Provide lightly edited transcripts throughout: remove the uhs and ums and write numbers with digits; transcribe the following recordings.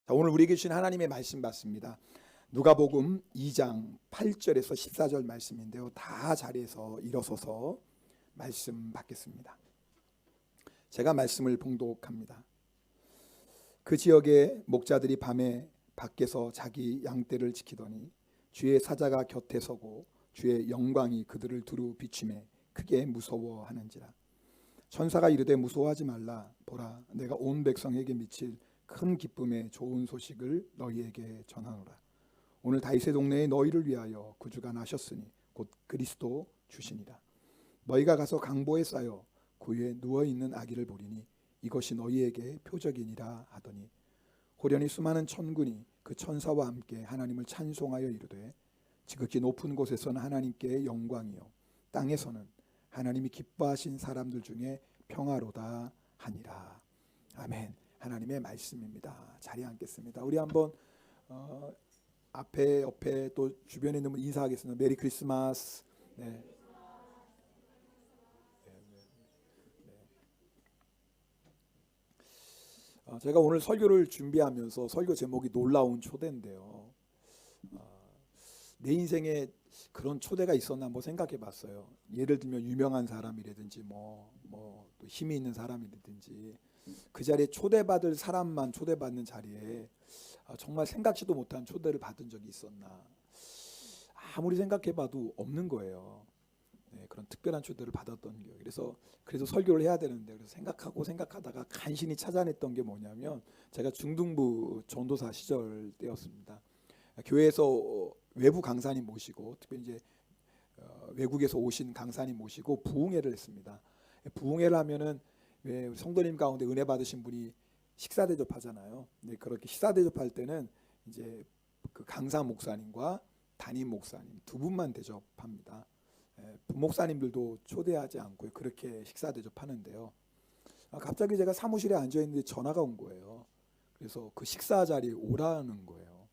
자, 오늘 우리에게 주신 하나님의 말씀 받습니다. 누가복음 2장 8절에서 14절 말씀인데요. 다 자리에서 일어서서 말씀 받겠습니다. 제가 말씀을 봉독합니다. 그 지역의 목자들이 밤에 밖에서 자기 양떼를 지키더니 주의 사자가 곁에 서고 주의 영광이 그들을 두루 비추매 크게 무서워하는지라. 천사가 이르되 무서워하지 말라. 보라, 내가 온 백성에게 미칠 큰 기쁨의 좋은 소식을 너희에게 전하노라. 오늘 다윗의 동네에 너희를 위하여 구주가 나셨으니 곧 그리스도 주시니라. 너희가 가서 강보에 쌓여 그 위에 누워있는 아기를 보리니 이것이 너희에게 표적이니라 하더니 호련히 수많은 천군이 그 천사와 함께 하나님을 찬송하여 이르되 지극히 높은 곳에서는 하나님께 영광이요 땅에서는 하나님이 기뻐하신 사람들 중에 평화로다 하니라. 아멘. 하나님의 말씀입니다. 자리에 앉겠습니다. 우리 한번 앞에 옆에 또 주변에 있는 분 인사하겠습니다. 메리 크리스마스. 네. 제가 오늘 설교를 준비하면서 설교 제목이 놀라운 초대인데요. 내 인생에 그런 초대가 있었나 한번 생각해 봤어요. 예를 들면 유명한 사람이라든지 또 힘이 있는 사람이라든지 그 자리에 초대받을 사람만 초대받는 자리에 정말 생각지도 못한 초대를 받은 적이 있었나. 아무리 생각해 봐도 없는 거예요. 네, 그런 특별한 초대를 받았던 게. 그래서 설교를 해야 되는데 그래서 생각하다가 간신히 찾아냈던 게 뭐냐면 제가 중등부 전도사 시절 때였습니다. 교회에서 외부 강사님 모시고 특별히 이제 외국에서 오신 강사님 모시고 부흥회를 했습니다. 부흥회를 하면은 왜 성도님 가운데 은혜 받으신 분이 식사 대접하잖아요. 근데 그렇게 식사 대접할 때는 이제 그 강사 목사님과 담임 목사님 두 분만 대접합니다. 부목사님들도 초대하지 않고 그렇게 식사 대접하는데요. 갑자기 제가 사무실에 앉아 있는데 전화가 온 거예요. 그래서 그 식사 자리에 오라는 거예요.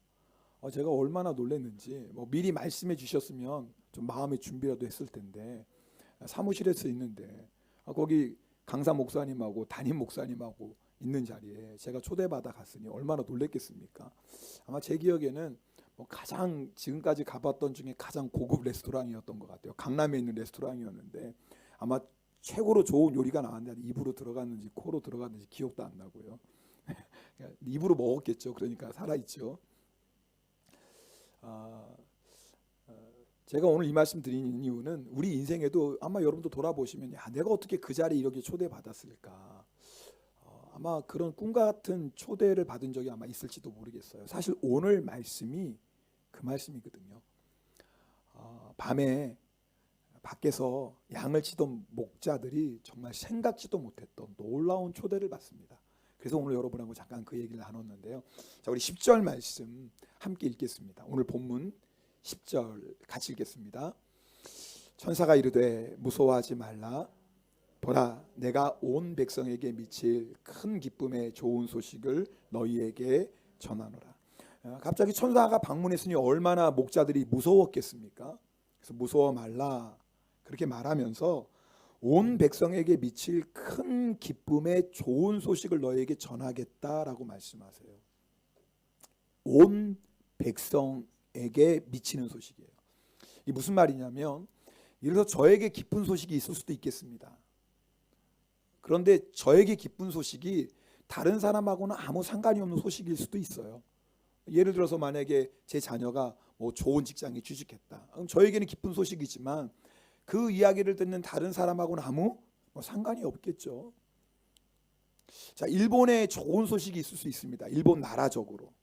제가 얼마나 놀랐는지 미리 말씀해 주셨으면 좀 마음의 준비라도 했을 텐데 사무실에서 있는데 거기 강사 목사님하고 담임 목사님하고 있는 자리에 제가 초대받아 갔으니 얼마나 놀랬겠습니까? 아마 제 기억에는 가장 지금까지 가봤던 중에 가장 고급 레스토랑이었던 것 같아요. 강남에 있는 레스토랑이었는데 아마 최고로 좋은 요리가 나왔는데 입으로 들어갔는지 코로 들어갔는지 기억도 안 나고요. 입으로 먹었겠죠. 그러니까 살아있죠. 제가 오늘 이 말씀 드리는 이유는 우리 인생에도 아마 여러분도 돌아보시면 내가 어떻게 그 자리에 이렇게 초대받았을까. 아마 그런 꿈과 같은 초대를 받은 적이 아마 있을지도 모르겠어요. 사실 오늘 말씀이 그 말씀이거든요. 밤에 밖에서 양을 치던 목자들이 정말 생각지도 못했던 놀라운 초대를 받습니다. 그래서 오늘 여러분하고 잠깐 그 얘기를 나눴는데요. 자, 우리 10절 말씀 함께 읽겠습니다. 오늘 본문 10절 같이 읽겠습니다. 천사가 이르되 무서워하지 말라. 보라, 내가 온 백성에게 미칠 큰 기쁨의 좋은 소식을 너희에게 전하노라. 갑자기 천사가 방문했으니 얼마나 목자들이 무서웠겠습니까? 그래서 무서워 말라 그렇게 말하면서 온 백성에게 미칠 큰 기쁨의 좋은 소식을 너희에게 전하겠다라고 말씀하세요. 온 백성에게 미치는 소식이에요. 이 무슨 말이냐면 예를 들어 저에게 기쁜 소식이 있을 수도 있겠습니다. 그런데 저에게 기쁜 소식이 다른 사람하고는 아무 상관이 없는 소식일 수도 있어요. 예를 들어서 만약에 제 자녀가 좋은 직장에 취직했다. 그럼 저에게는 기쁜 소식이지만 그 이야기를 듣는 다른 사람하고는 아무 상관이 없겠죠. 자, 일본에 좋은 소식이 있을 수 있습니다. 일본 나라적으로.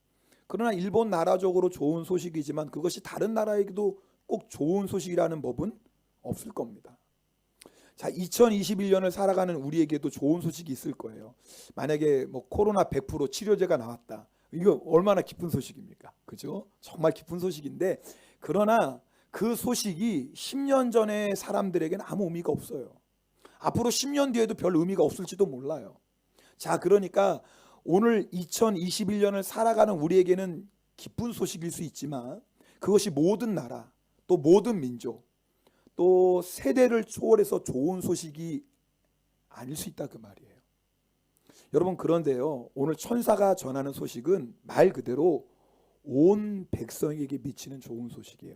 그러나 일본 나라적으로 좋은 소식이지만 그것이 다른 나라에게도 꼭 좋은 소식이라는 법은 없을 겁니다. 자, 2021년을 살아가는 우리에게도 좋은 소식이 있을 거예요. 만약에 코로나 100% 치료제가 나왔다. 이거 얼마나 기쁜 소식입니까? 그죠? 정말 기쁜 소식인데 그러나 그 소식이 10년 전의 사람들에게는 아무 의미가 없어요. 앞으로 10년 뒤에도 별 의미가 없을지도 몰라요. 자, 그러니까 오늘 2021년을 살아가는 우리에게는 기쁜 소식일 수 있지만 그것이 모든 나라, 또 모든 민족, 또 세대를 초월해서 좋은 소식이 아닐 수 있다 그 말이에요. 여러분 그런데요, 오늘 천사가 전하는 소식은 말 그대로 온 백성에게 미치는 좋은 소식이에요.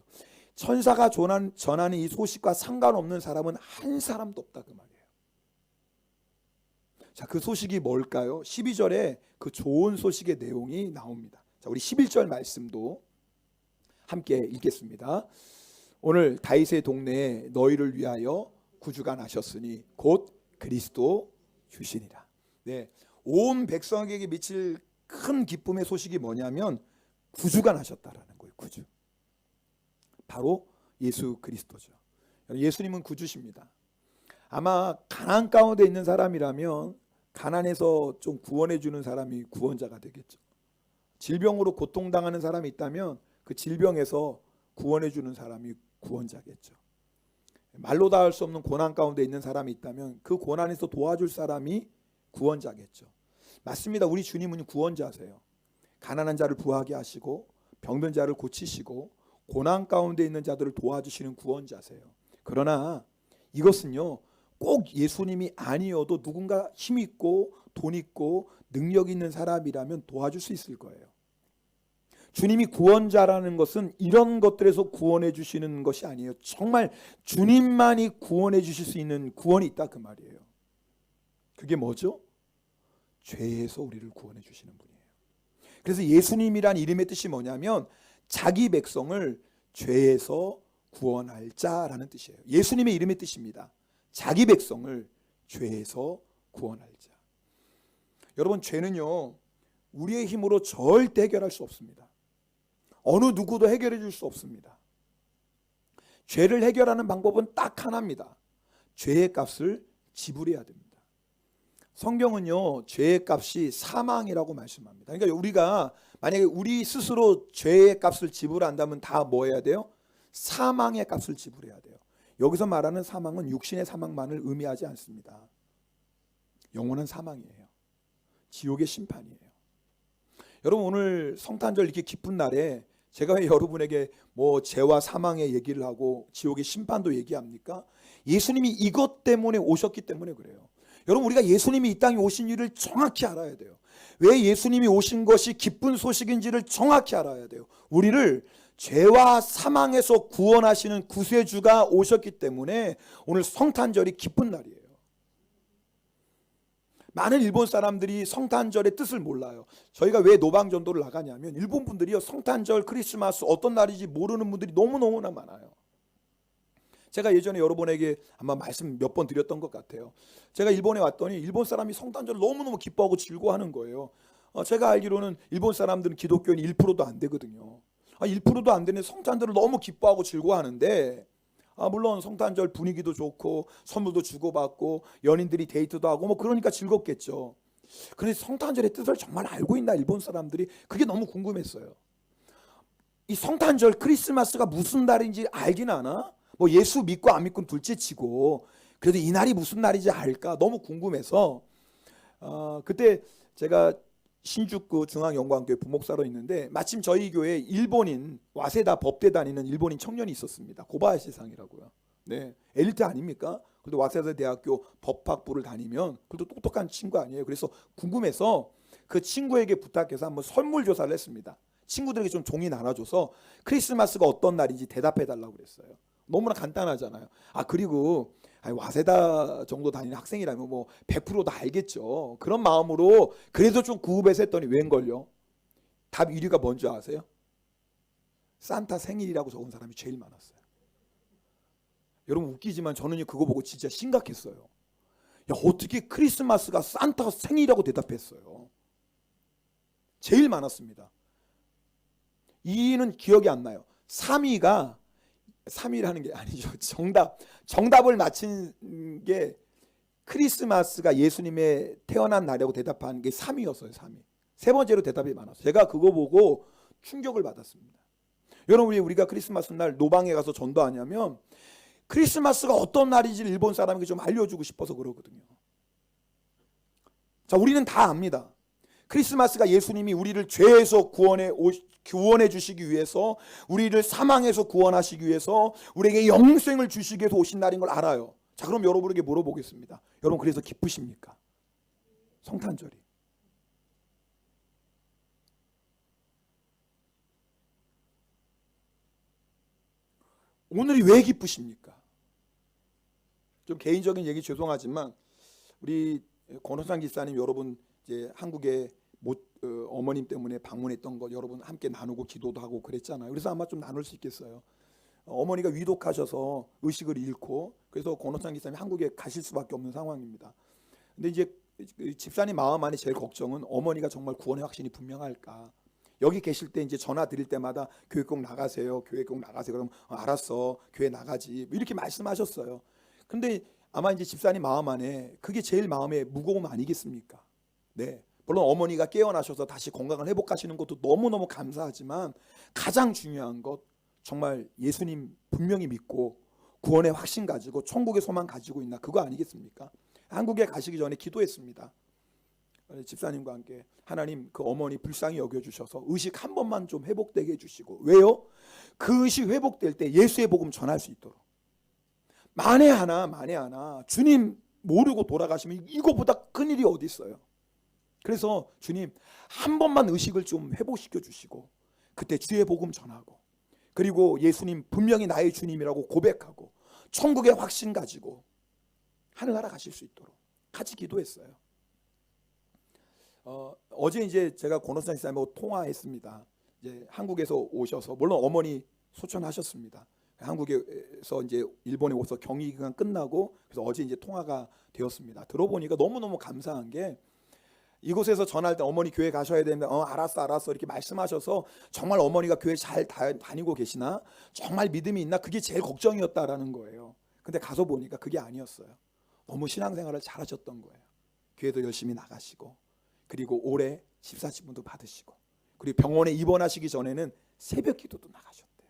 천사가 전하는 이 소식과 상관없는 사람은 한 사람도 없다 그 말이에요. 자, 그 소식이 뭘까요? 12절에 그 좋은 소식의 내용이 나옵니다. 자, 우리 11절 말씀도 함께 읽겠습니다. 오늘 다윗의 동네에 너희를 위하여 구주가 나셨으니 곧 그리스도 주시니라. 네, 온 백성에게 미칠 큰 기쁨의 소식이 뭐냐면 구주가 나셨다라는 거예요. 구주. 바로 예수 그리스도죠. 예수님은 구주십니다. 아마 가난 가운데 있는 사람이라면 가난에서 좀 구원해 주는 사람이 구원자가 되겠죠. 질병으로 고통당하는 사람이 있다면 그 질병에서 구원해 주는 사람이 구원자겠죠. 말로 다 할 수 없는 고난 가운데 있는 사람이 있다면 그 고난에서 도와줄 사람이 구원자겠죠. 맞습니다. 우리 주님은 구원자세요. 가난한 자를 부하게 하시고 병든 자를 고치시고 고난 가운데 있는 자들을 도와주시는 구원자세요. 그러나 이것은요, 꼭 예수님이 아니어도 누군가 힘 있고 돈 있고 능력 있는 사람이라면 도와줄 수 있을 거예요. 주님이 구원자라는 것은 이런 것들에서 구원해 주시는 것이 아니에요. 정말 주님만이 구원해 주실 수 있는 구원이 있다 그 말이에요. 그게 뭐죠? 죄에서 우리를 구원해 주시는 분이에요. 그래서 예수님이란 이름의 뜻이 뭐냐면 자기 백성을 죄에서 구원할 자라는 뜻이에요. 예수님의 이름의 뜻입니다. 자기 백성을 죄에서 구원할 자. 여러분, 죄는요, 우리의 힘으로 절대 해결할 수 없습니다. 어느 누구도 해결해 줄 수 없습니다. 죄를 해결하는 방법은 딱 하나입니다. 죄의 값을 지불해야 됩니다. 성경은요, 죄의 값이 사망이라고 말씀합니다. 그러니까 우리가 만약에 우리 스스로 죄의 값을 지불한다면 다 뭐 해야 돼요? 사망의 값을 지불해야 돼요. 여기서 말하는 사망은 육신의 사망만을 의미하지 않습니다. 영원한 사망이에요. 지옥의 심판이에요. 여러분, 오늘 성탄절 이렇게 기쁜 날에 제가 왜 여러분에게 뭐 죄와 사망의 얘기를 하고 지옥의 심판도 얘기합니까? 예수님이 이것 때문에 오셨기 때문에 그래요. 여러분, 우리가 예수님이 이 땅에 오신 일을 정확히 알아야 돼요. 왜 예수님이 오신 것이 기쁜 소식인지를 정확히 알아야 돼요. 우리를 죄와 사망에서 구원하시는 구세주가 오셨기 때문에 오늘 성탄절이 기쁜 날이에요. 많은 일본 사람들이 성탄절의 뜻을 몰라요. 저희가 왜 노방전도를 나가냐면 일본 분들이요, 성탄절, 크리스마스 어떤 날인지 모르는 분들이 너무너무나 많아요. 제가 예전에 여러분에게 아마 말씀 몇 번 드렸던 것 같아요. 제가 일본에 왔더니 일본 사람이 성탄절을 너무너무 기뻐하고 즐거워하는 거예요. 제가 알기로는 일본 사람들은 기독교인이 1%도 안 되거든요. 1%도 안 되는 성탄절을 너무 기뻐하고 즐거워하는데, 물론 성탄절 분위기도 좋고 선물도 주고받고 연인들이 데이트도 하고 뭐 그러니까 즐겁겠죠. 그런데 성탄절의 뜻을 정말 알고 있나 일본 사람들이? 그게 너무 궁금했어요. 이 성탄절 크리스마스가 무슨 날인지 알긴 아나? 뭐 예수 믿고 안 믿고는 둘째치고 그래도 이 날이 무슨 날인지 알까 너무 궁금해서 그때 제가 신주쿠 중앙영광교회 부목사로 있는데 마침 저희 교회에 일본인 와세다 법대 다니는 일본인 청년이 있었습니다. 고바야시 상이라고요. 네, 엘리트 아닙니까? 그래도 와세다 대학교 법학부를 다니면 그래도 똑똑한 친구 아니에요. 그래서 궁금해서 그 친구에게 부탁해서 한번 설문 조사를 했습니다. 친구들에게 좀 종이 나눠줘서 크리스마스가 어떤 날인지 대답해 달라고 그랬어요. 너무나 간단하잖아요. 그리고 와세다 정도 다니는 학생이라면 뭐 100% 다 알겠죠. 그런 마음으로 그래도 좀 구읍에서 했더니 웬걸요? 답 1위가 뭔지 아세요? 산타 생일이라고 적은 사람이 제일 많았어요. 여러분 웃기지만 저는 그거 보고 진짜 심각했어요. 야, 어떻게 크리스마스가 산타 생일이라고 대답했어요? 제일 많았습니다. 2위는 기억이 안 나요. 3위라는 게 아니죠. 정답을 맞힌 게 크리스마스가 예수님의 태어난 날이라고 대답한 게 3위였어요. 3위. 세 번째로 대답이 많았어요. 제가 그거 보고 충격을 받았습니다. 여러분, 우리가 크리스마스 날 노방에 가서 전도하냐면 크리스마스가 어떤 날인지 일본 사람에게 좀 알려주고 싶어서 그러거든요. 자, 우리는 다 압니다. 크리스마스가 예수님이 우리를 죄에서 구원해 주시기 위해서, 우리를 사망에서 구원하시기 위해서, 우리에게 영생을 주시기 위해서 오신 날인 걸 알아요. 자, 그럼 여러분에게 물어보겠습니다. 여러분 그래서 기쁘십니까? 성탄절이. 오늘이 왜 기쁘십니까? 좀 개인적인 얘기 죄송하지만 우리 권호상 기사님 여러분 이제 한국에 어머님 때문에 방문했던 거 여러분 함께 나누고 기도도 하고 그랬잖아요. 그래서 아마 좀 나눌 수 있겠어요. 어머니가 위독하셔서 의식을 잃고 그래서 권호상 기사님이 한국에 가실 수밖에 없는 상황입니다. 근데 이제 집사님 마음 안에 제일 걱정은 어머니가 정말 구원의 확신이 분명할까. 여기 계실 때 이제 전화 드릴 때마다 교회 꼭 나가세요. 교회 꼭 나가세요. 그럼 알았어. 교회 나가지. 이렇게 말씀하셨어요. 근데 아마 이제 집사님 마음 안에 그게 제일 마음에 무거움 아니겠습니까? 네. 물론 어머니가 깨어나셔서 다시 건강을 회복하시는 것도 너무너무 감사하지만 가장 중요한 것 정말 예수님 분명히 믿고 구원의 확신 가지고 천국의 소망 가지고 있나 그거 아니겠습니까? 한국에 가시기 전에 기도했습니다. 집사님과 함께 하나님 그 어머니 불쌍히 여겨주셔서 의식 한 번만 좀 회복되게 해주시고 왜요? 그 의식 회복될 때 예수의 복음 전할 수 있도록 만에 하나 주님 모르고 돌아가시면 이거보다 큰일이 어디 있어요. 그래서 주님 한 번만 의식을 좀 회복시켜 주시고 그때 주의 복음 전하고 그리고 예수님 분명히 나의 주님이라고 고백하고 천국의 확신 가지고 하늘나라 가실 수 있도록 같이 기도했어요. 어제 이제 제가 권호사 집사님하고 통화했습니다. 이제 한국에서 오셔서 물론 어머니 소천하셨습니다. 한국에서 이제 일본에 오서 격리 기간 끝나고 그래서 어제 이제 통화가 되었습니다. 들어보니까 너무너무 감사한 게 이곳에서 전할 때 어머니 교회 가셔야 되는데 알았어 이렇게 말씀하셔서 정말 어머니가 교회 잘 다니고 계시나 정말 믿음이 있나 그게 제일 걱정이었다라는 거예요. 근데 가서 보니까 그게 아니었어요. 너무 신앙생활을 잘하셨던 거예요. 교회도 열심히 나가시고 그리고 올해 집사지문도 받으시고 그리고 병원에 입원하시기 전에는 새벽 기도도 나가셨대요.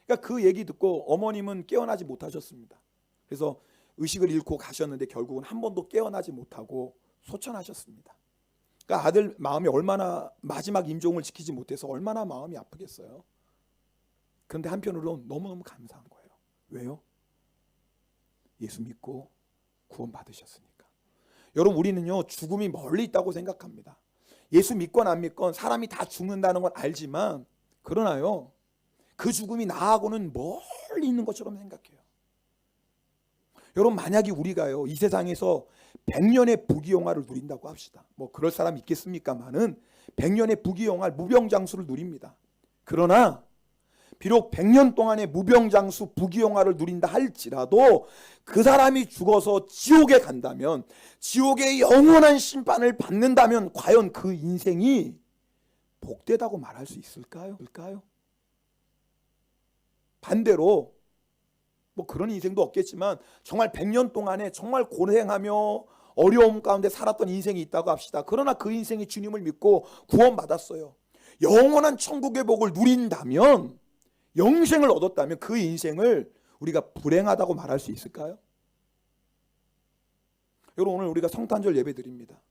그러니까 그 얘기 듣고 어머님은 깨어나지 못하셨습니다. 그래서 의식을 잃고 가셨는데 결국은 한 번도 깨어나지 못하고 소천하셨습니다. 그러니까 아들 마음이 얼마나 마지막 임종을 지키지 못해서 얼마나 마음이 아프겠어요. 그런데 한편으로 너무너무 감사한 거예요. 왜요? 예수 믿고 구원 받으셨으니까. 여러분 우리는요 죽음이 멀리 있다고 생각합니다. 예수 믿건 안 믿건 사람이 다 죽는다는 건 알지만 그러나요 그 죽음이 나하고는 멀리 있는 것처럼 생각해요. 여러분 만약에 우리가요 이 세상에서 100년의 부귀영화를 누린다고 합시다. 뭐 그럴 사람 있겠습니까마는 100년의 부귀영화 무병장수를 누립니다. 그러나 비록 100년 동안의 무병장수 부귀영화를 누린다 할지라도 그 사람이 죽어서 지옥에 간다면 지옥의 영원한 심판을 받는다면 과연 그 인생이 복되다고 말할 수 있을까요? 반대로 뭐 그런 인생도 없겠지만 정말 100년 동안에 정말 고생하며 어려움 가운데 살았던 인생이 있다고 합시다. 그러나 그 인생이 주님을 믿고 구원받았어요. 영원한 천국의 복을 누린다면 영생을 얻었다면 그 인생을 우리가 불행하다고 말할 수 있을까요? 여러분 오늘 우리가 성탄절 예배 드립니다.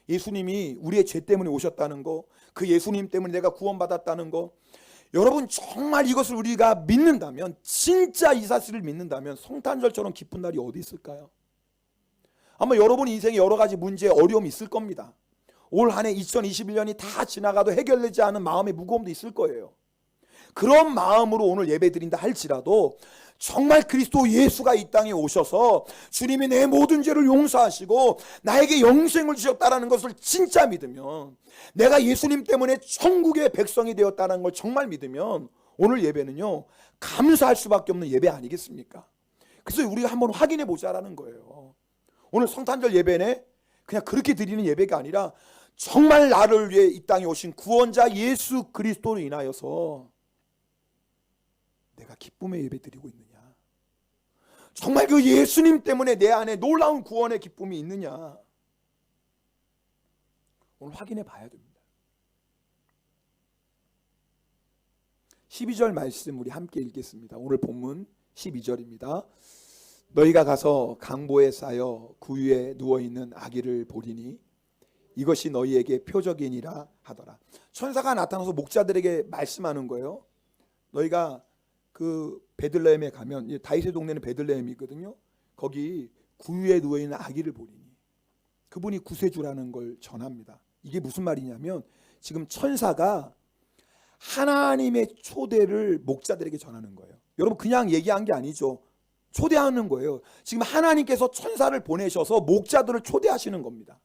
예수님이 우리의 죄 때문에 오셨다는 거, 그 예수님 때문에 내가 구원받았다는 거, 여러분 정말 이것을 우리가 믿는다면 진짜 이 사실을 믿는다면 성탄절처럼 기쁜 날이 어디 있을까요? 아마 여러분 인생에 여러 가지 문제 어려움이 있을 겁니다. 올 한 해 2021년이 다 지나가도 해결되지 않은 마음의 무거움도 있을 거예요. 그런 마음으로 오늘 예배 드린다 할지라도 정말 그리스도 예수가 이 땅에 오셔서 주님이 내 모든 죄를 용서하시고 나에게 영생을 주셨다는 것을 진짜 믿으면 내가 예수님 때문에 천국의 백성이 되었다는 걸 정말 믿으면 오늘 예배는요 감사할 수밖에 없는 예배 아니겠습니까? 그래서 우리가 한번 확인해 보자라는 거예요. 오늘 성탄절 예배는 그냥 그렇게 드리는 예배가 아니라 정말 나를 위해 이 땅에 오신 구원자 예수 그리스도로 인하여서 내가 기쁨의 예배 드리고 있느냐, 정말 그 예수님 때문에 내 안에 놀라운 구원의 기쁨이 있느냐 오늘 확인해 봐야 됩니다. 12절 말씀 우리 함께 읽겠습니다. 오늘 본문 12절입니다. 너희가 가서 강보에 쌓여 구유에 누워있는 아기를 보리니 이것이 너희에게 표적이니라 하더라. 천사가 나타나서 목자들에게 말씀하는 거예요. 너희가 그 베들레헴에 가면 다윗의 동네는 베들레헴이거든요. 거기 구유에 누워있는 아기를 보리니 그분이 구세주라는 걸 전합니다. 이게 무슨 말이냐면 지금 천사가 하나님의 초대를 목자들에게 전하는 거예요. 여러분 그냥 얘기한 게 아니죠. 초대하는 거예요. 지금 하나님께서 천사를 보내셔서 목자들을 초대하시는 겁니다.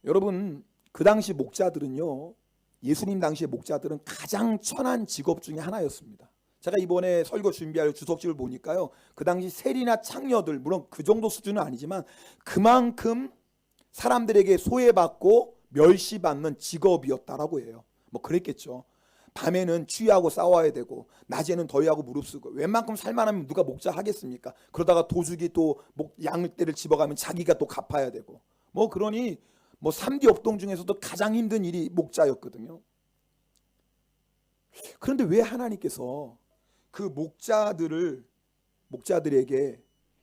여러분 그 당시 목자들은요, 예수님 당시의 목자들은 가장 천한 직업 중에 하나였습니다. 제가 이번에 설교 준비할 주석집을 보니까요, 그 당시 세리나 창녀들, 물론 그 정도 수준은 아니지만 그만큼 사람들에게 소외받고 멸시받는 직업이었다라고 해요. 뭐 그랬겠죠. 밤에는 추위하고 싸워야 되고 낮에는 더위하고 무릅쓰고, 웬만큼 살만하면 누가 목자 하겠습니까? 그러다가 도둑이 또 양떼를 집어가면 자기가 또 갚아야 되고, 뭐 그러니 뭐 3D 업동 중에서도 가장 힘든 일이 목자였거든요. 그런데 왜 하나님께서 그 목자들에게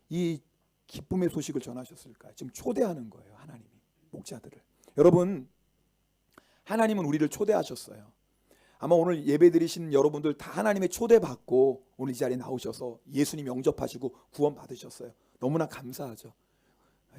이 기쁨의 소식을 전하셨을까요? 지금 초대하는 거예요, 하나님이 목자들을. 여러분, 하나님은 우리를 초대하셨어요. 아마 오늘 예배 드리신 여러분들 다 하나님의 초대받고 오늘 이 자리에 나오셔서 예수님 영접하시고 구원 받으셨어요. 너무나 감사하죠.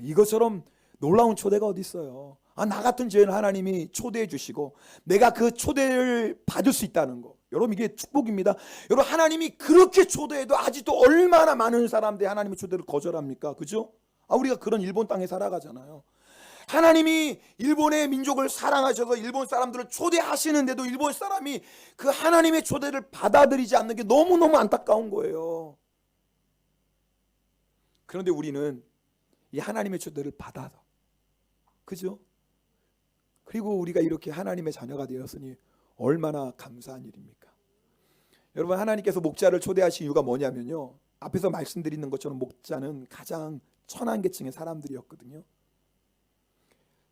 이것처럼 놀라운 초대가 어디 있어요? 나 같은 죄인을 하나님이 초대해 주시고 내가 그 초대를 받을 수 있다는 거, 여러분 이게 축복입니다. 여러분 하나님이 그렇게 초대해도 아직도 얼마나 많은 사람들이 하나님의 초대를 거절합니까? 그죠? 우리가 그런 일본 땅에 살아가잖아요. 하나님이 일본의 민족을 사랑하셔서 일본 사람들을 초대하시는데도 일본 사람이 그 하나님의 초대를 받아들이지 않는 게 너무너무 안타까운 거예요. 그런데 우리는 이 하나님의 초대를 받아서, 그죠? 그리고 우리가 이렇게 하나님의 자녀가 되었으니 얼마나 감사한 일입니까? 여러분, 하나님께서 목자를 초대하신 이유가 뭐냐면요, 앞에서 말씀드리는 것처럼 목자는 가장 천한 계층의 사람들이었거든요.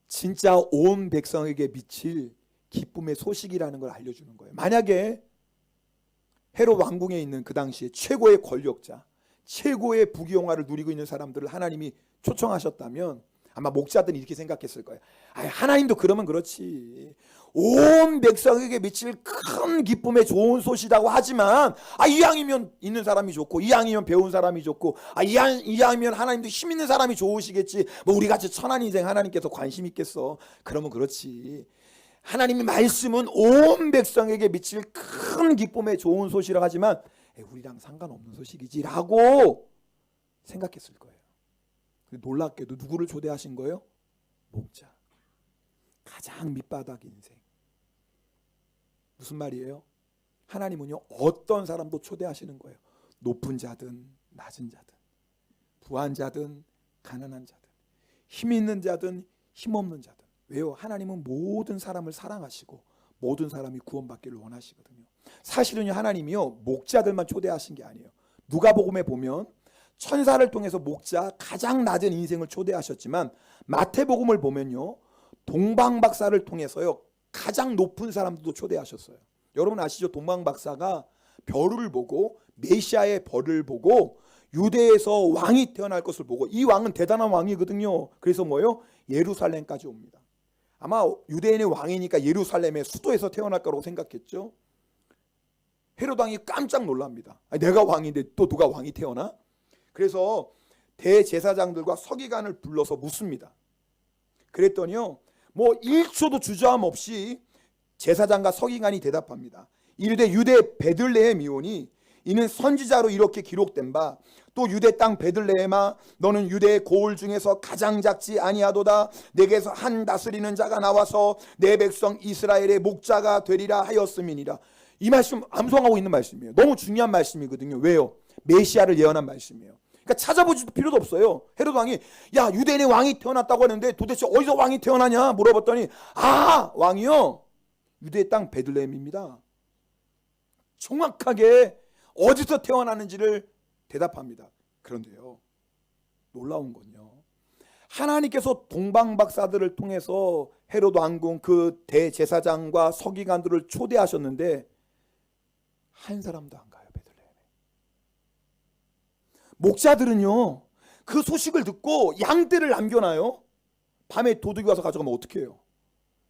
진짜 온 백성에게 미칠 기쁨의 소식이라는 걸 알려주는 거예요. 만약에 헤롯 왕궁에 있는 그 당시에 최고의 권력자, 최고의 부귀영화를 누리고 있는 사람들을 하나님이 초청하셨다면 아마 목자들이 이렇게 생각했을 거예요. 하나님도 그러면 그렇지, 온 백성에게 미칠 큰 기쁨의 좋은 소식이라고 하지만 이왕이면 있는 사람이 좋고, 이왕이면 배운 사람이 좋고, 이왕이면 하나님도 힘 있는 사람이 좋으시겠지, 뭐 우리같이 천한 인생 하나님께서 관심 있겠어? 그러면 그렇지, 하나님의 말씀은 온 백성에게 미칠 큰 기쁨의 좋은 소식이라고 하지만 우리랑 상관없는 소식이지 라고 생각했을 거예요. 놀랍게도 누구를 초대하신 거예요? 목자. 가장 밑바닥 인생. 무슨 말이에요? 하나님은요, 어떤 사람도 초대하시는 거예요. 높은 자든 낮은 자든, 부한 자든 가난한 자든, 힘 있는 자든 힘 없는 자든. 왜요? 하나님은 모든 사람을 사랑하시고 모든 사람이 구원받기를 원하시거든요. 사실은요, 하나님이요, 목자들만 초대하신 게 아니에요. 누가복음에 보면 천사를 통해서 목자 가장 낮은 인생을 초대하셨지만, 마태복음을 보면요, 동방박사를 통해서요 가장 높은 사람들도 초대하셨어요. 여러분 아시죠? 동방박사가 별을 보고, 메시아의 벌을 보고, 유대에서 왕이 태어날 것을 보고, 이 왕은 대단한 왕이거든요. 그래서 뭐요? 예루살렘까지 옵니다. 아마 유대인의 왕이니까 예루살렘의 수도에서 태어날 거라고 생각했죠. 헤롯 왕이 깜짝 놀랍니다. 내가 왕인데 또 누가 왕이 태어나? 그래서 대제사장들과 서기관을 불러서 묻습니다. 그랬더니요, 뭐 1초도 주저함 없이 제사장과 서기관이 대답합니다. 이르되 유대 베들레헴이오니 이는 선지자로 이렇게 기록된 바, 또 유대 땅 베들레헴아 너는 유대의 고을 중에서 가장 작지 아니하도다. 내게서 한 다스리는 자가 나와서 내 백성 이스라엘의 목자가 되리라 하였음이니라. 이 말씀 암송하고 있는 말씀이에요. 너무 중요한 말씀이거든요. 왜요? 메시아를 예언한 말씀이에요. 그러니까 찾아보지도 필요도 없어요. 헤롯 왕이 유대인의 왕이 태어났다고 하는데 도대체 어디서 왕이 태어나냐 물어봤더니 왕이요, 유대 땅 베들레헴입니다. 정확하게 어디서 태어나는지를 대답합니다. 그런데요, 놀라운 건요, 하나님께서 동방박사들을 통해서 헤롯 왕궁 그 대제사장과 서기관들을 초대하셨는데 한 사람도 안 가요, 베들레헴에. 목자들은요, 그 소식을 듣고 양떼를 남겨놔요. 밤에 도둑이 와서 가져가면 어떻게 해요?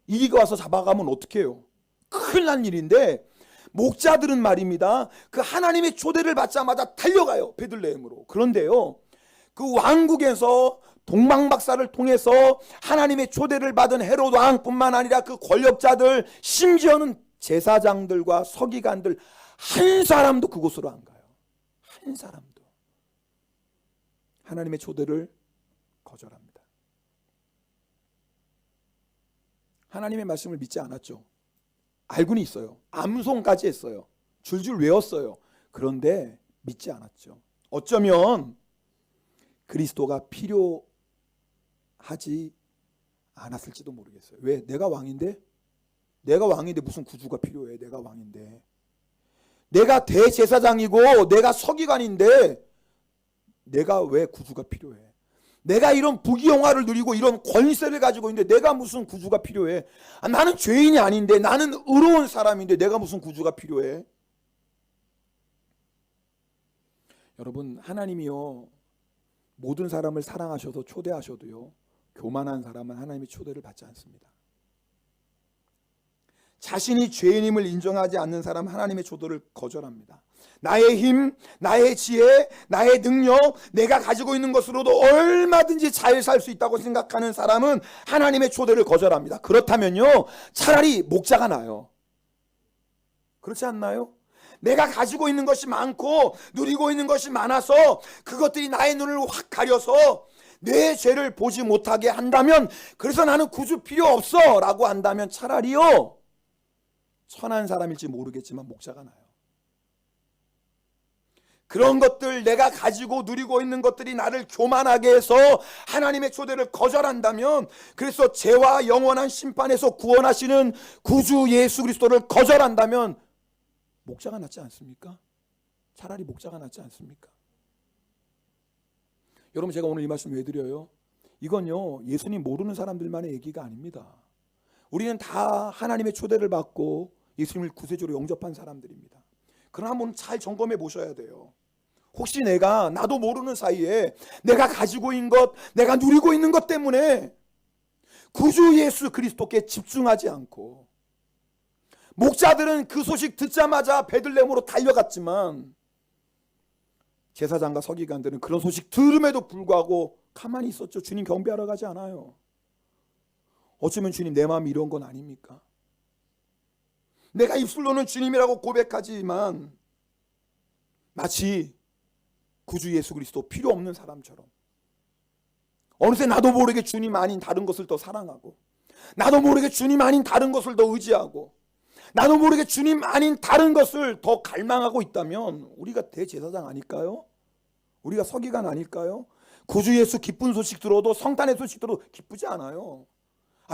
이리가 와서 잡아가면 어떻게 해요? 큰일 난 일인데, 목자들은 말입니다, 그 하나님의 초대를 받자마자 달려가요, 베들레헴으로. 그런데요, 그 왕국에서 동방박사를 통해서 하나님의 초대를 받은 헤롯 왕뿐만 아니라 그 권력자들, 심지어는 제사장들과 서기관들 한 사람도 그곳으로 안 가요. 한 사람도. 하나님의 초대를 거절합니다. 하나님의 말씀을 믿지 않았죠. 알고는 있어요. 암송까지 했어요. 줄줄 외웠어요. 그런데 믿지 않았죠. 어쩌면 그리스도가 필요하지 않았을지도 모르겠어요. 왜? 내가 왕인데? 내가 왕인데 무슨 구주가 필요해? 내가 왕인데. 내가 대제사장이고 내가 서기관인데 내가 왜 구주가 필요해? 내가 이런 부귀영화를 누리고 이런 권세를 가지고 있는데 내가 무슨 구주가 필요해? 나는 죄인이 아닌데, 나는 의로운 사람인데 내가 무슨 구주가 필요해? 여러분, 하나님이요, 모든 사람을 사랑하셔서 초대하셔도요, 교만한 사람은 하나님의 초대를 받지 않습니다. 자신이 죄인임을 인정하지 않는 사람 하나님의 초대를 거절합니다. 나의 힘, 나의 지혜, 나의 능력, 내가 가지고 있는 것으로도 얼마든지 잘 살 수 있다고 생각하는 사람은 하나님의 초대를 거절합니다. 그렇다면요, 차라리 목자가 나아요. 그렇지 않나요? 내가 가지고 있는 것이 많고 누리고 있는 것이 많아서 그것들이 나의 눈을 확 가려서 내 죄를 보지 못하게 한다면, 그래서 나는 구주 필요 없어 라고 한다면 차라리요, 천한 사람일지 모르겠지만 목자가 나요. 그런 것들, 내가 가지고 누리고 있는 것들이 나를 교만하게 해서 하나님의 초대를 거절한다면, 그래서 죄와 영원한 심판에서 구원하시는 구주 예수 그리스도를 거절한다면 목자가 낫지 않습니까? 차라리 목자가 낫지 않습니까? 여러분, 제가 오늘 이 말씀 왜 드려요? 이건요, 예수님 모르는 사람들만의 얘기가 아닙니다. 우리는 다 하나님의 초대를 받고 예수님을 구세주로 영접한 사람들입니다. 그러나 한번 잘 점검해 보셔야 돼요. 혹시 나도 모르는 사이에 내가 가지고 있는 것, 내가 누리고 있는 것 때문에 구주 예수 그리스도께 집중하지 않고, 목자들은 그 소식 듣자마자 베들레헴으로 달려갔지만 제사장과 서기관들은 그런 소식 들음에도 불구하고 가만히 있었죠. 주님 경배하러 가지 않아요. 어쩌면 주님, 내 마음이 이런 건 아닙니까? 내가 입술로는 주님이라고 고백하지만 마치 구주 예수 그리스도 필요 없는 사람처럼 어느새 나도 모르게 주님 아닌 다른 것을 더 사랑하고, 나도 모르게 주님 아닌 다른 것을 더 의지하고, 나도 모르게 주님 아닌 다른 것을 더 갈망하고 있다면 우리가 대제사장 아닐까요? 우리가 서기관 아닐까요? 구주 예수 기쁜 소식 들어도, 성탄의 소식 들어도 기쁘지 않아요.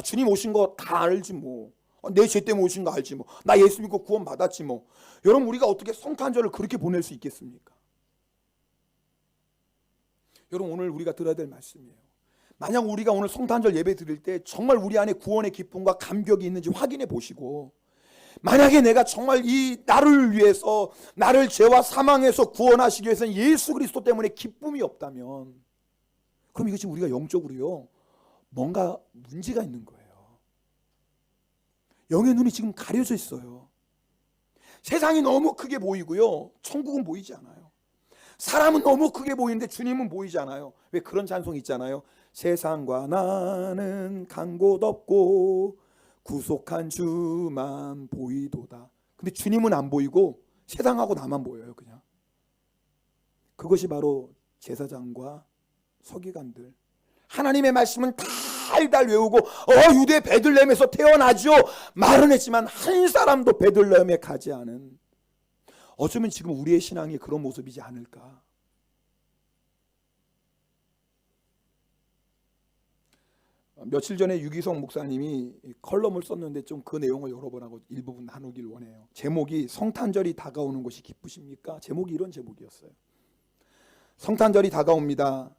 주님 오신 거 다 알지 뭐. 내 죄 때문에 오신 거 알지 뭐. 나 예수 믿고 구원 받았지 뭐. 여러분, 우리가 어떻게 성탄절을 그렇게 보낼 수 있겠습니까? 여러분, 오늘 우리가 들어야 될 말씀이에요. 만약 우리가 오늘 성탄절 예배 드릴 때 정말 우리 안에 구원의 기쁨과 감격이 있는지 확인해 보시고, 만약에 내가 정말 이 나를 위해서, 나를 죄와 사망에서 구원하시기 위해서는 예수 그리스도 때문에 기쁨이 없다면, 그럼 이거 지금 우리가 영적으로요, 뭔가 문제가 있는 거예요. 영의 눈이 지금 가려져 있어요. 세상이 너무 크게 보이고요, 천국은 보이지 않아요. 사람은 너무 크게 보이는데 주님은 보이지 않아요. 왜? 그런 찬송이 있잖아요. 세상과 나는 간 곳 없고 구속한 주만 보이도다. 근데 주님은 안 보이고 세상하고 나만 보여요. 그냥. 그것이 바로 제사장과 서기관들, 하나님의 말씀은 달달 외우고 유대 베들레헴에서 태어나죠 말은 했지만 한 사람도 베들레헴에 가지 않은, 어쩌면 지금 우리의 신앙이 그런 모습이지 않을까. 며칠 전에 유기성 목사님이 컬럼을 썼는데 좀 그 내용을 여러분하고 일부분 나누길 원해요. 제목이 성탄절이 다가오는 것이 기쁘십니까? 제목이 이런 제목이었어요. 성탄절이 다가옵니다.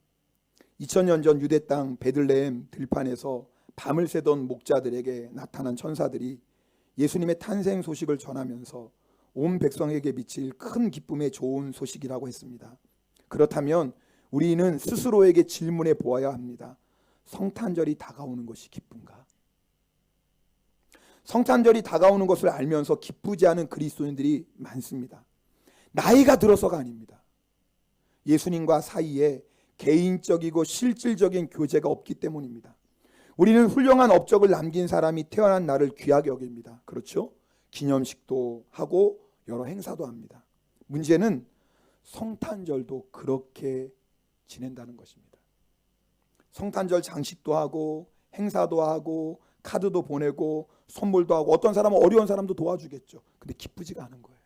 2000년 전 유대 땅 베들레헴 들판에서 밤을 새던 목자들에게 나타난 천사들이 예수님의 탄생 소식을 전하면서 온 백성에게 미칠 큰 기쁨의 좋은 소식이라고 했습니다. 그렇다면 우리는 스스로에게 질문해 보아야 합니다. 성탄절이 다가오는 것이 기쁜가? 성탄절이 다가오는 것을 알면서 기쁘지 않은 그리스도인들이 많습니다. 나이가 들어서가 아닙니다. 예수님과 사이에 개인적이고 실질적인 교제가 없기 때문입니다. 우리는 훌륭한 업적을 남긴 사람이 태어난 날을 귀하게 여깁니다. 그렇죠? 기념식도 하고 여러 행사도 합니다. 문제는 성탄절도 그렇게 지낸다는 것입니다. 성탄절 장식도 하고 행사도 하고 카드도 보내고 선물도 하고 어떤 사람은 어려운 사람도 도와주겠죠. 근데 기쁘지가 않은 거예요.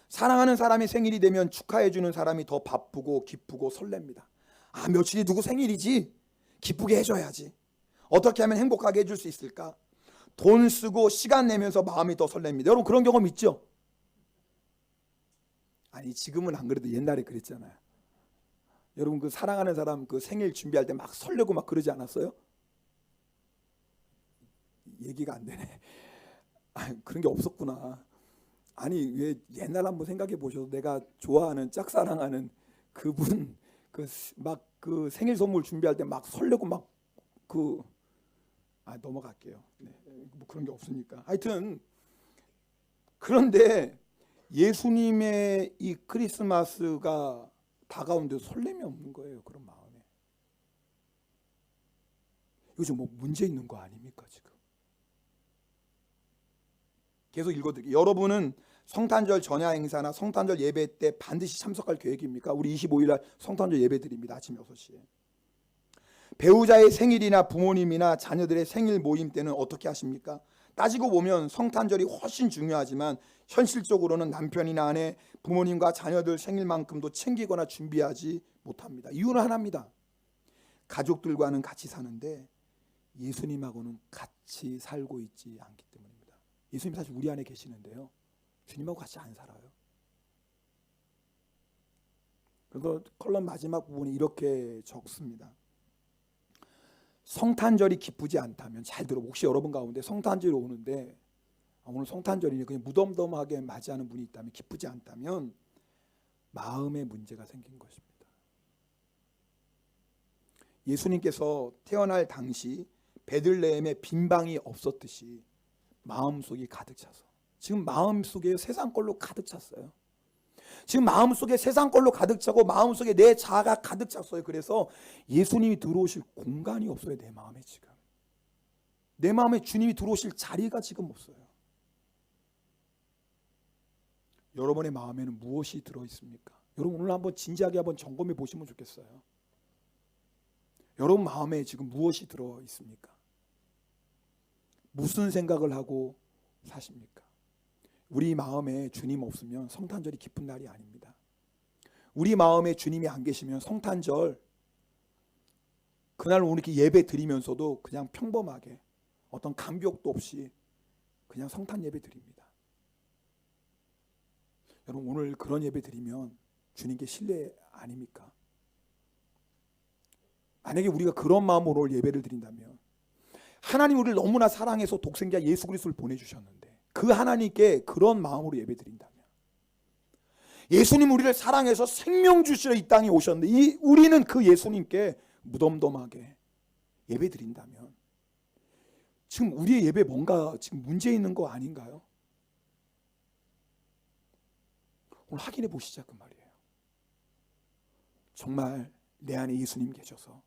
사랑하는 사람이 생일이 되면 축하해 주는 사람이 더 바쁘고 기쁘고 설렙니다. 아, 며칠이 누구 생일이지? 기쁘게 해줘야지. 어떻게 하면 행복하게 해줄 수 있을까? 돈 쓰고 시간 내면서 마음이 더 설렙니다. 여러분 그런 경험 있죠? 아니 지금은 안 그래도 옛날에 그랬잖아요. 여러분 그 사랑하는 사람 그 생일 준비할 때 막 설레고 막 그러지 않았어요? 얘기가 안 되네. 아, 그런 게 없었구나. 아니 왜 옛날 한번 생각해 보셔도 내가 좋아하는 짝사랑하는 그분 그 생일 선물 준비할 때 막 설레고 막 넘어갈게요. 네, 뭐 그런 게 없으니까. 하여튼 그런데 예수님의 이 크리스마스가 다가오는데 설렘이 없는 거예요. 그런 마음에. 요즘 뭐 문제 있는 거 아닙니까 지금? 계속 읽어드릴게요. 여러분은 성탄절 전야 행사나 성탄절 예배 때 반드시 참석할 계획입니까? 우리 25일 날 성탄절 예배 드립니다. 아침 6시에. 배우자의 생일이나 부모님이나 자녀들의 생일 모임 때는 어떻게 하십니까? 따지고 보면 성탄절이 훨씬 중요하지만 현실적으로는 남편이나 아내, 부모님과 자녀들 생일만큼도 챙기거나 준비하지 못합니다. 이유는 하나입니다. 가족들과는 같이 사는데 예수님하고는 같이 살고 있지 않기 때문입니다. 예수님 사실 우리 안에 계시는데요. 주님하고 같이 안 살아요. 그래서 컬럼 마지막 부분이 이렇게 적습니다. 성탄절이 기쁘지 않다면, 잘 들어. 혹시 여러분 가운데 성탄절이 오는데 오늘 성탄절이니 그냥 무덤덤하게 맞이하는 분이 있다면, 기쁘지 않다면 마음에 문제가 생긴 것입니다. 예수님께서 태어날 당시 베들레헴에 빈방이 없었듯이 마음속이 가득 차서, 지금 마음속에 세상 걸로 가득 찼어요. 지금 마음속에 세상 걸로 가득 차고 마음속에 내 자아가 가득 찼어요. 그래서 예수님이 들어오실 공간이 없어요. 내 마음에 지금. 내 마음에 주님이 들어오실 자리가 지금 없어요. 여러분의 마음에는 무엇이 들어있습니까? 여러분 오늘 한번 진지하게 한번 점검해 보시면 좋겠어요. 여러분 마음에 지금 무엇이 들어있습니까? 무슨 생각을 하고 사십니까? 우리 마음에 주님 없으면 성탄절이 기쁜 날이 아닙니다. 우리 마음에 주님이 안 계시면 성탄절 그날 오늘 이렇게 예배 드리면서도 그냥 평범하게 어떤 감격도 없이 그냥 성탄 예배 드립니다. 여러분 오늘 그런 예배 드리면 주님께 신뢰 아닙니까? 만약에 우리가 그런 마음으로 오늘 예배를 드린다면, 하나님 우리를 너무나 사랑해서 독생자 예수 그리스도를 보내주셨는데 그 하나님께 그런 마음으로 예배 드린다면, 예수님 우리를 사랑해서 생명 주시러 이 땅에 오셨는데 우리는 그 예수님께 무덤덤하게 예배 드린다면, 지금 우리의 예배 뭔가 지금 문제 있는 거 아닌가요? 오늘 확인해 보시자 그 말이에요. 정말 내 안에 예수님 계셔서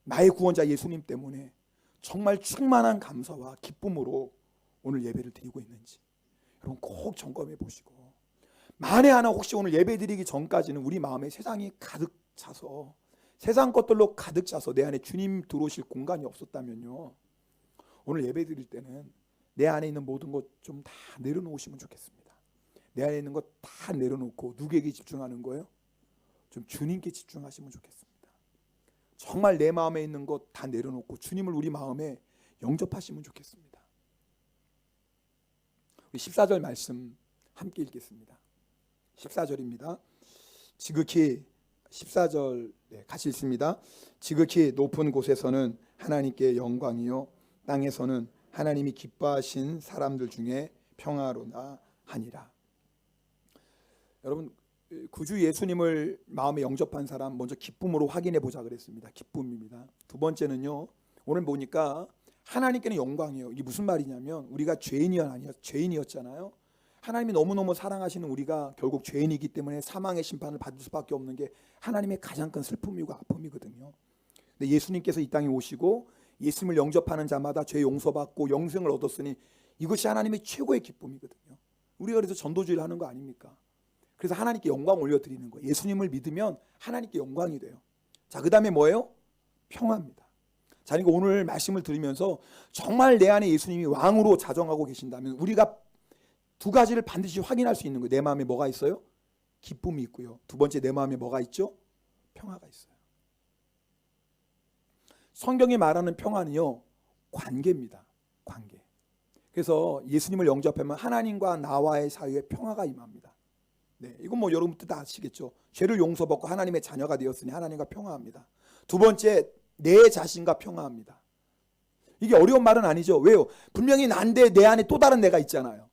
나의 구원자 예수님 때문에 정말 충만한 감사와 기쁨으로 오늘 예배를 드리고 있는지 여러분 꼭 점검해 보시고, 만에 하나 혹시 오늘 예배 드리기 전까지는 우리 마음에 세상이 가득 차서, 세상 것들로 가득 차서 내 안에 주님 들어오실 공간이 없었다면요, 오늘 예배 드릴 때는 내 안에 있는 모든 것 좀 다 내려놓으시면 좋겠습니다. 내 안에 있는 것 다 내려놓고 누구에게 집중하는 거예요? 좀 주님께 집중하시면 좋겠습니다. 정말 내 마음에 있는 것 다 내려놓고 주님을 우리 마음에 영접하시면 좋겠습니다. 우리 14절 말씀 함께 읽겠습니다. 14절입니다. 지극히 14절 같이 읽습니다. 지극히 높은 곳에서는 하나님께 영광이요 땅에서는 하나님이 기뻐하신 사람들 중에 평화로나 하니라. 여러분 구주 예수님을 마음에 영접한 사람 먼저 기쁨으로 확인해 보자 그랬습니다. 기쁨입니다. 두 번째는요, 오늘 보니까 하나님께는 영광이에요. 이게 무슨 말이냐면 우리가 죄인이었잖아요. 하나님이 너무너무 사랑하시는 우리가 결국 죄인이기 때문에 사망의 심판을 받을 수밖에 없는 게 하나님의 가장 큰 슬픔이고 아픔이거든요. 근데 예수님께서 이 땅에 오시고 예수님을 영접하는 자마다 죄 용서받고 영생을 얻었으니 이것이 하나님의 최고의 기쁨이거든요. 우리가 그래서 전도주의를 하는 거 아닙니까? 그래서 하나님께 영광 올려드리는 거예요. 예수님을 믿으면 하나님께 영광이 돼요. 자, 그 다음에 뭐예요? 평화입니다. 자, 그러니까 오늘 말씀을 들으면서 정말 내 안에 예수님이 왕으로 자정하고 계신다면 우리가 두 가지를 반드시 확인할 수 있는 거예요. 내 마음에 뭐가 있어요? 기쁨이 있고요. 두 번째, 내 마음에 뭐가 있죠? 평화가 있어요. 성경이 말하는 평화는요, 관계입니다. 관계. 그래서 예수님을 영접하면 하나님과 나와의 사이에 평화가 임합니다. 네, 이건 뭐 여러분도 다 아시겠죠. 죄를 용서받고 하나님의 자녀가 되었으니 하나님과 평화합니다. 두 번째, 내 자신과 평화합니다. 이게 어려운 말은 아니죠. 왜요? 분명히 난데 내 안에 또 다른 내가 있잖아요.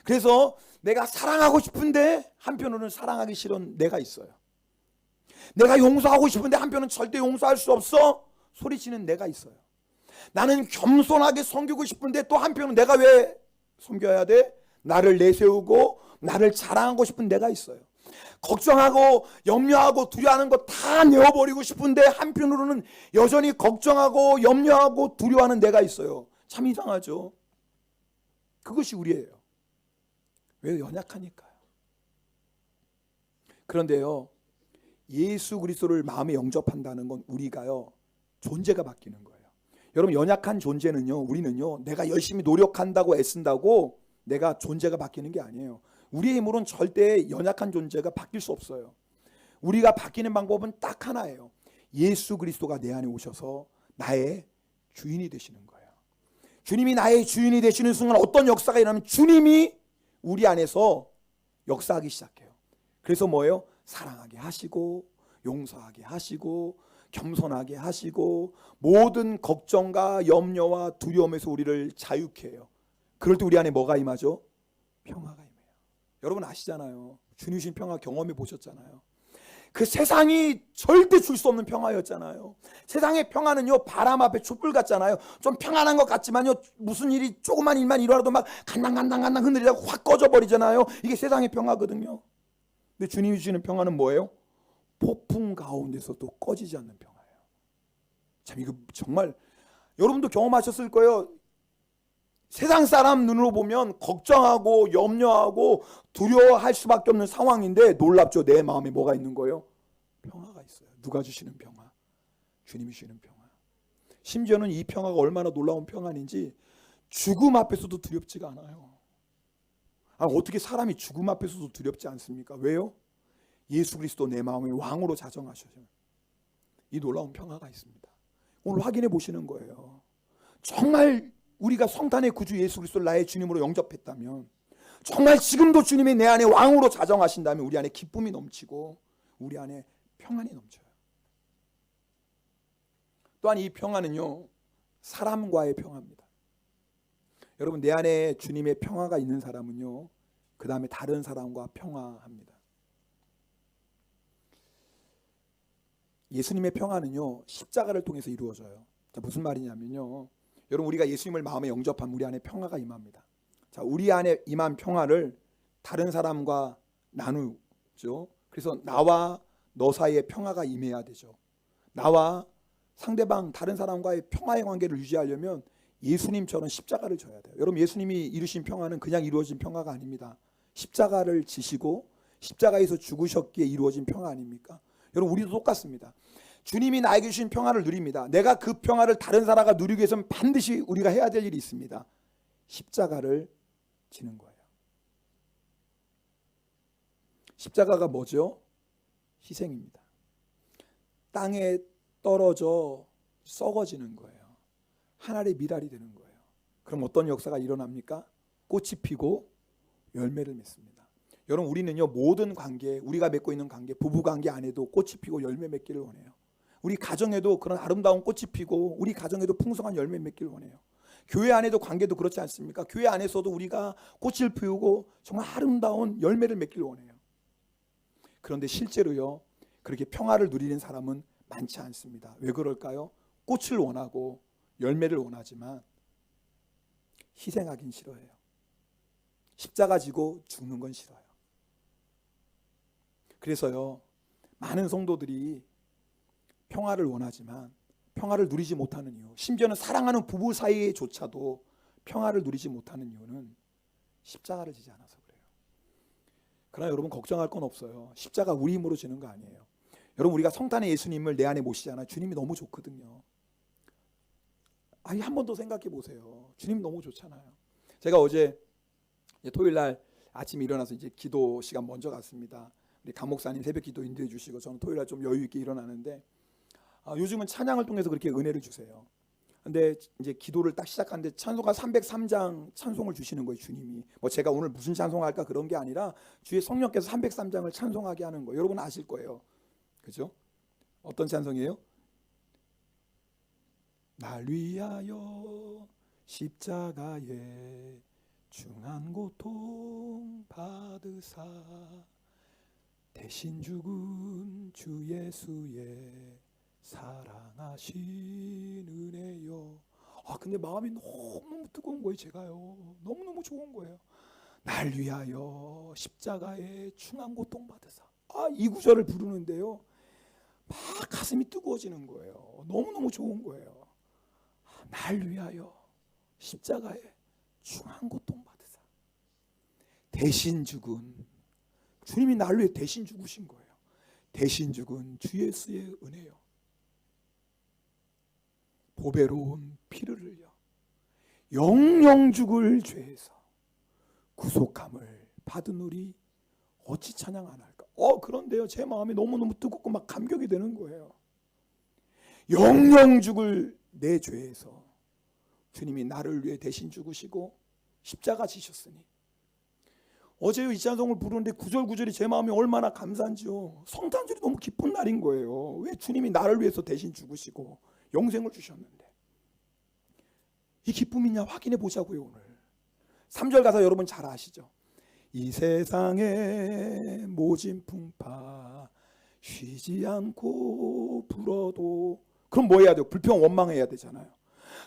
그래서 내가 사랑하고 싶은데 한편으로는 사랑하기 싫은 내가 있어요. 내가 용서하고 싶은데 한편은 절대 용서할 수 없어 소리치는 내가 있어요. 나는 겸손하게 섬기고 싶은데 또 한편은 내가 왜 섬겨야 돼? 나를 내세우고 나를 자랑하고 싶은 내가 있어요. 걱정하고 염려하고 두려워하는 거 다 내어버리고 싶은데 한편으로는 여전히 걱정하고 염려하고 두려워하는 내가 있어요. 참 이상하죠. 그것이 우리예요. 왜? 연약하니까요. 그런데요, 예수 그리스도를 마음에 영접한다는 건 우리가요, 존재가 바뀌는 거예요. 여러분, 연약한 존재는요, 우리는요, 내가 열심히 노력한다고 애쓴다고 내가 존재가 바뀌는 게 아니에요. 우리의 힘으로는 절대 연약한 존재가 바뀔 수 없어요. 우리가 바뀌는 방법은 딱 하나예요. 예수 그리스도가 내 안에 오셔서 나의 주인이 되시는 거예요. 주님이 나의 주인이 되시는 순간 어떤 역사가 일어나면 주님이 우리 안에서 역사하기 시작해요. 그래서 뭐예요? 사랑하게 하시고 용서하게 하시고 겸손하게 하시고 모든 걱정과 염려와 두려움에서 우리를 자유케 해요. 그럴 때 우리 안에 뭐가 임하죠? 평화가 임해요. 여러분 아시잖아요. 주님 주신 평화 경험해 보셨잖아요. 그 세상이 절대 줄 수 없는 평화였잖아요. 세상의 평화는요, 바람 앞에 촛불 같잖아요. 좀 평안한 것 같지만요, 무슨 일이 조그만 일만 일어나도 막 간당간당 흔들리다가 확 꺼져 버리잖아요. 이게 세상의 평화거든요. 근데 주님이 주시는 평화는 뭐예요? 폭풍 가운데서도 꺼지지 않는 평화예요. 참 이거 정말 여러분도 경험하셨을 거예요. 세상 사람 눈으로 보면 걱정하고 염려하고 두려워할 수밖에 없는 상황인데 놀랍죠. 내 마음에 뭐가 있는 거예요? 평화가 있어요. 누가 주시는 평화? 주님이 주시는 평화. 심지어는 이 평화가 얼마나 놀라운 평안인지 죽음 앞에서도 두렵지가 않아요. 어떻게 사람이 죽음 앞에서도 두렵지 않습니까? 왜요? 예수 그리스도 내 마음에 왕으로 자정하셔서 이 놀라운 평화가 있습니다. 오늘 확인해 보시는 거예요. 정말 우리가 성탄의 구주 예수 그리스도를 나의 주님으로 영접했다면, 정말 지금도 주님이 내 안에 왕으로 자정하신다면 우리 안에 기쁨이 넘치고 우리 안에 평안이 넘쳐요. 또한 이 평화는요, 사람과의 평화입니다. 여러분, 내 안에 주님의 평화가 있는 사람은요, 그 다음에 다른 사람과 평화합니다. 예수님의 평화는요, 십자가를 통해서 이루어져요. 자, 무슨 말이냐면요, 여러분, 우리가 예수님을 마음에 영접하면 우리 안에 평화가 임합니다. 자, 우리 안에 임한 평화를 다른 사람과 나누죠. 그래서 나와 너 사이에 평화가 임해야 되죠. 나와 상대방 다른 사람과의 평화의 관계를 유지하려면 예수님처럼 십자가를 져야 돼요. 여러분, 예수님이 이루신 평화는 그냥 이루어진 평화가 아닙니다. 십자가를 지시고 십자가에서 죽으셨기에 이루어진 평화 아닙니까? 여러분, 우리도 똑같습니다. 주님이 나에게 주신 평화를 누립니다. 내가 그 평화를 다른 사람과 누리기 위해서는 반드시 우리가 해야 될 일이 있습니다. 십자가를 지는 거예요. 십자가가 뭐죠? 희생입니다. 땅에 떨어져 썩어지는 거예요. 하늘의 미랄이 되는 거예요. 그럼 어떤 역사가 일어납니까? 꽃이 피고 열매를 맺습니다. 여러분, 우리는요, 모든 관계, 우리가 맺고 있는 관계, 부부 관계 안에도 꽃이 피고 열매 맺기를 원해요. 우리 가정에도 그런 아름다운 꽃이 피고 우리 가정에도 풍성한 열매 맺기를 원해요. 교회 안에도 관계도 그렇지 않습니까? 교회 안에서도 우리가 꽃을 피우고 정말 아름다운 열매를 맺기를 원해요. 그런데 실제로요, 그렇게 평화를 누리는 사람은 많지 않습니다. 왜 그럴까요? 꽃을 원하고 열매를 원하지만 희생하긴 싫어해요. 십자가 지고 죽는 건 싫어요. 그래서요, 많은 성도들이 평화를 원하지만 평화를 누리지 못하는 이유, 심지어는 사랑하는 부부 사이에조차도 평화를 누리지 못하는 이유는 십자가를 지지 않아서 그래요. 그러나 여러분, 걱정할 건 없어요. 십자가 우리 힘으로 지는 거 아니에요. 여러분, 우리가 성탄의 예수님을 내 안에 모시잖아요. 주님이 너무 좋거든요. 아니, 한 번 더 생각해 보세요. 주님 너무 좋잖아요. 제가 어제 토요일 날 아침에 일어나서 이제 기도 시간 먼저 갔습니다. 우리 강 목사님 새벽 기도 인도해 주시고 저는 토요일 날 좀 여유 있게 일어나는데, 요즘은 찬양을 통해서 그렇게 은혜를 주세요. 근데 이제 기도를 딱 시작하는데 찬송가 303장 찬송을 주시는 거예요, 주님이. 뭐 제가 오늘 무슨 찬송할까 그런 게 아니라 주의 성령께서 303장을 찬송하게 하는 거예요. 여러분 아실 거예요. 그죠? 어떤 찬송이에요? 날 위하여 십자가에 중한 고통 받으사 대신 죽은 주 예수의 사랑하신 은혜요. 근데 마음이 너무너무 뜨거운 거예요. 제가요, 너무너무 좋은 거예요. 날 위하여 십자가에 중한 고통 받으사. 이 구절을 부르는데요, 막 가슴이 뜨거워지는 거예요. 너무너무 좋은 거예요. 날 위하여 십자가에 중한 고통 받으사 대신 죽은, 주님이 나를 위해 대신 죽으신 거예요. 대신 죽은 주 예수의 은혜요. 보배로운 피를 흘려 영영 죽을 죄에서 구속함을 받은 우리 어찌 찬양 안 할까? 그런데요, 제 마음이 너무너무 뜨겁고 막 감격이 되는 거예요. 영영 죽을 내 죄에서 주님이 나를 위해 대신 죽으시고 십자가 지셨으니, 어제 이 찬송을 부르는데 구절구절이 제 마음이 얼마나 감사한지요. 성탄절이 너무 기쁜 날인 거예요. 왜? 주님이 나를 위해서 대신 죽으시고 영생을 주셨는데. 이 기쁨이냐 확인해 보자고요. 오늘 3절 가사 여러분 잘 아시죠? 이 세상에 모진 풍파 쉬지 않고 불어도, 그럼 뭐 해야 돼요? 불평 원망해야 되잖아요.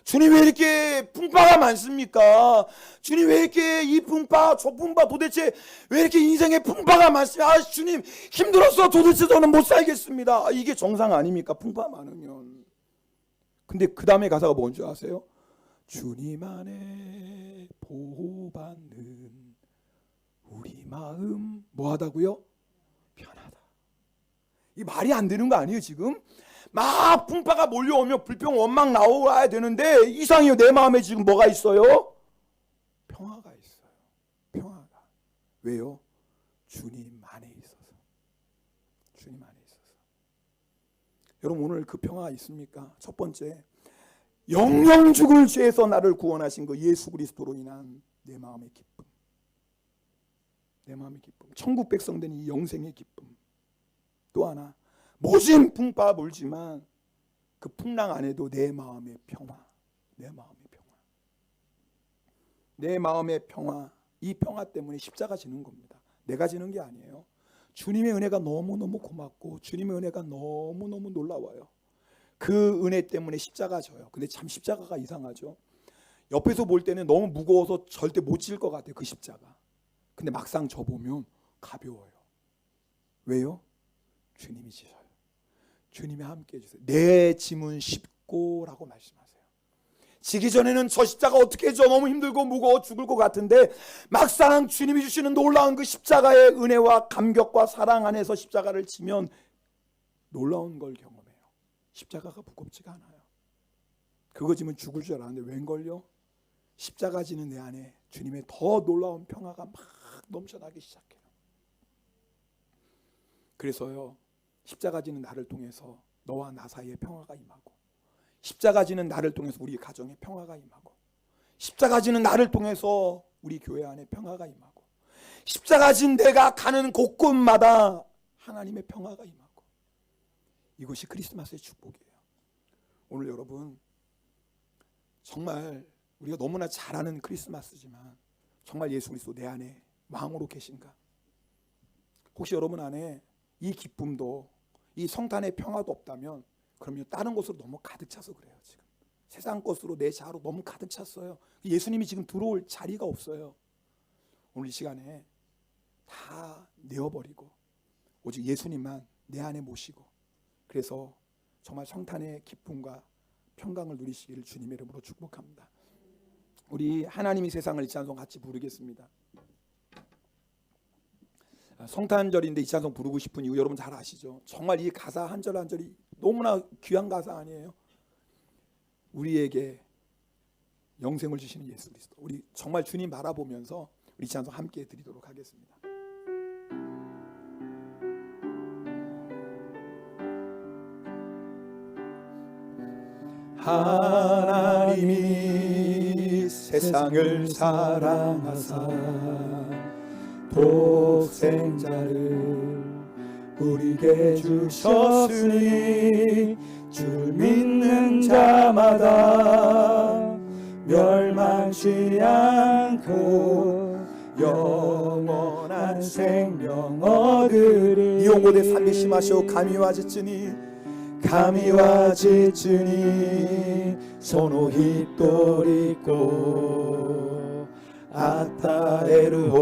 주님 왜 이렇게 풍파가 많습니까? 주님 왜 이렇게 이 풍파 저 풍파, 도대체 왜 이렇게 인생에 풍파가 많습니까? 주님 힘들어서 도대체 저는 못 살겠습니다. 이게 정상 아닙니까? 풍파 많으면. 근데 그 다음에 가사가 뭔지 아세요? 주님 안에 보호받는 우리 마음 뭐하다고요? 편하다. 이 말이 안 되는 거 아니에요 지금? 막 풍파가 몰려오면 불평 원망 나와야 되는데 이상해요. 내 마음에 지금 뭐가 있어요? 평화가 있어요. 평화가. 왜요? 주님 안에 있어서. 주님 안에 있어서. 여러분 오늘 그 평화가 있습니까? 첫 번째, 영영 죽을 죄에서 나를 구원하신 그 예수 그리스도로 인한 내 마음의 기쁨. 내 마음의 기쁨. 천국 백성 된 이 영생의 기쁨. 또 하나, 모진 풍파 몰지만 그 풍랑 안에도 내 마음의 평화. 내 마음의 평화. 내 마음의 평화. 이 평화 때문에 십자가 지는 겁니다. 내가 지는 게 아니에요. 주님의 은혜가 너무너무 고맙고 주님의 은혜가 너무너무 놀라워요. 그 은혜 때문에 십자가 져요. 근데 참 십자가가 이상하죠. 옆에서 볼 때는 너무 무거워서 절대 못 질 것 같아요. 그 십자가. 근데 막상 져보면 가벼워요. 왜요? 주님이 지셔요. 주님이 함께 해주세요. 내 짐은 쉽고라고 말씀하세요. 지기 전에는 저 십자가 어떻게 져? 너무 힘들고 무거워 죽을 것 같은데 막상 주님이 주시는 놀라운 그 십자가의 은혜와 감격과 사랑 안에서 십자가를 지면 놀라운 걸 경험해요. 십자가가 무겁지가 않아요. 그거 지면 죽을 줄 알았는데 웬걸요? 십자가 지는 내 안에 주님의 더 놀라운 평화가 막 넘쳐나기 시작해요. 그래서요, 십자가 지는 나를 통해서 너와 나 사이에 평화가 임하고, 십자가 지는 나를 통해서 우리 가정에 평화가 임하고, 십자가 지는 나를 통해서 우리 교회 안에 평화가 임하고, 십자가 진 내가 가는 곳곳마다 하나님의 평화가 임하고, 이것이 크리스마스의 축복이에요. 오늘 여러분 정말 우리가 너무나 잘 아는 크리스마스지만 정말 예수 그리스도 내 안에 왕으로 계신가? 혹시 여러분 안에 이 기쁨도 이 성탄의 평화도 없다면 그러면 다른 것으로 너무 가득 차서 그래요. 지금 세상 것으로 내 자아로 너무 가득 찼어요. 예수님이 지금 들어올 자리가 없어요. 오늘 이 시간에 다 내어버리고 오직 예수님만 내 안에 모시고, 그래서 정말 성탄의 기쁨과 평강을 누리시기를 주님의 이름으로 축복합니다. 우리 하나님이 세상을 이 찬송 같이 부르겠습니다. 성탄절인데 이 찬송 부르고 싶은 이유 여러분 잘 아시죠? 정말 이 가사 한 절 한 절이 너무나 귀한 가사 아니에요? 우리에게 영생을 주시는 예수 그리스도, 우리 정말 주님 바라보면서 우리 이 찬송 함께 드리도록 하겠습니다. 하나님이 세상을 사랑하사 독생자를 우리에게 주셨으니 주를 믿는 자마다 멸망치 않고 영원한 생명 얻으리. 이용고대 삼위 심하시오 감히와 지으니 소노히 또리고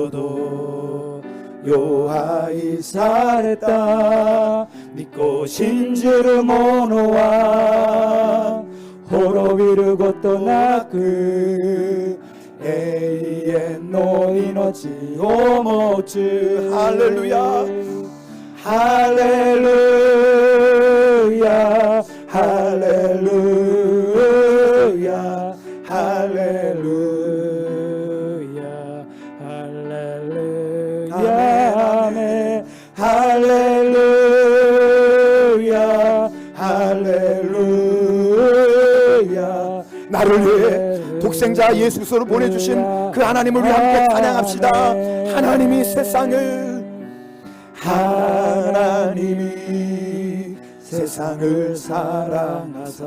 아타에르호도 요하이 사했다 믿고 신주르 모노와 호로비르 고토 나크 에이엔 노이노치 오모츠. 할렐루야 할렐루야 할렐루야 할렐루야 할렐루야 아멘 할렐루야 할렐루야. 나를 위해 독생자 예수 그리스도를 보내주신 그 하나님을 위해 함께 찬양합시다. 하나님이 세상을 사랑하사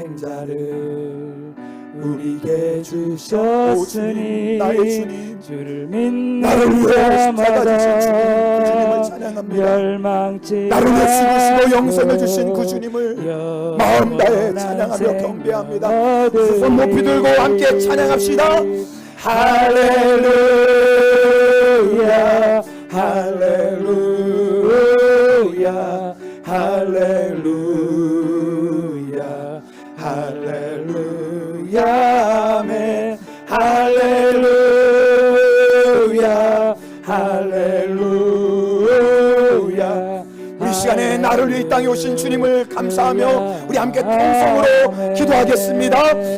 독생자를 우리에게 주셨으니 나의 주님, 주를 믿는 나를 위해 자마다 그 주님을 찬양합니다. 멸망치 나를 위해 죽으시고 영생을 주신 그 주님을 마음 다해 찬양하며 경배합니다. 두 손 높이 들고 함께 찬양합시다. 할렐루야 할렐루야 할렐루야 할렐루야 아멘 할렐루야 할렐루야. 이 시간에 나를 위해 이 땅에 오신 주님을 감사하며 우리 함께 통성으로 기도하겠습니다.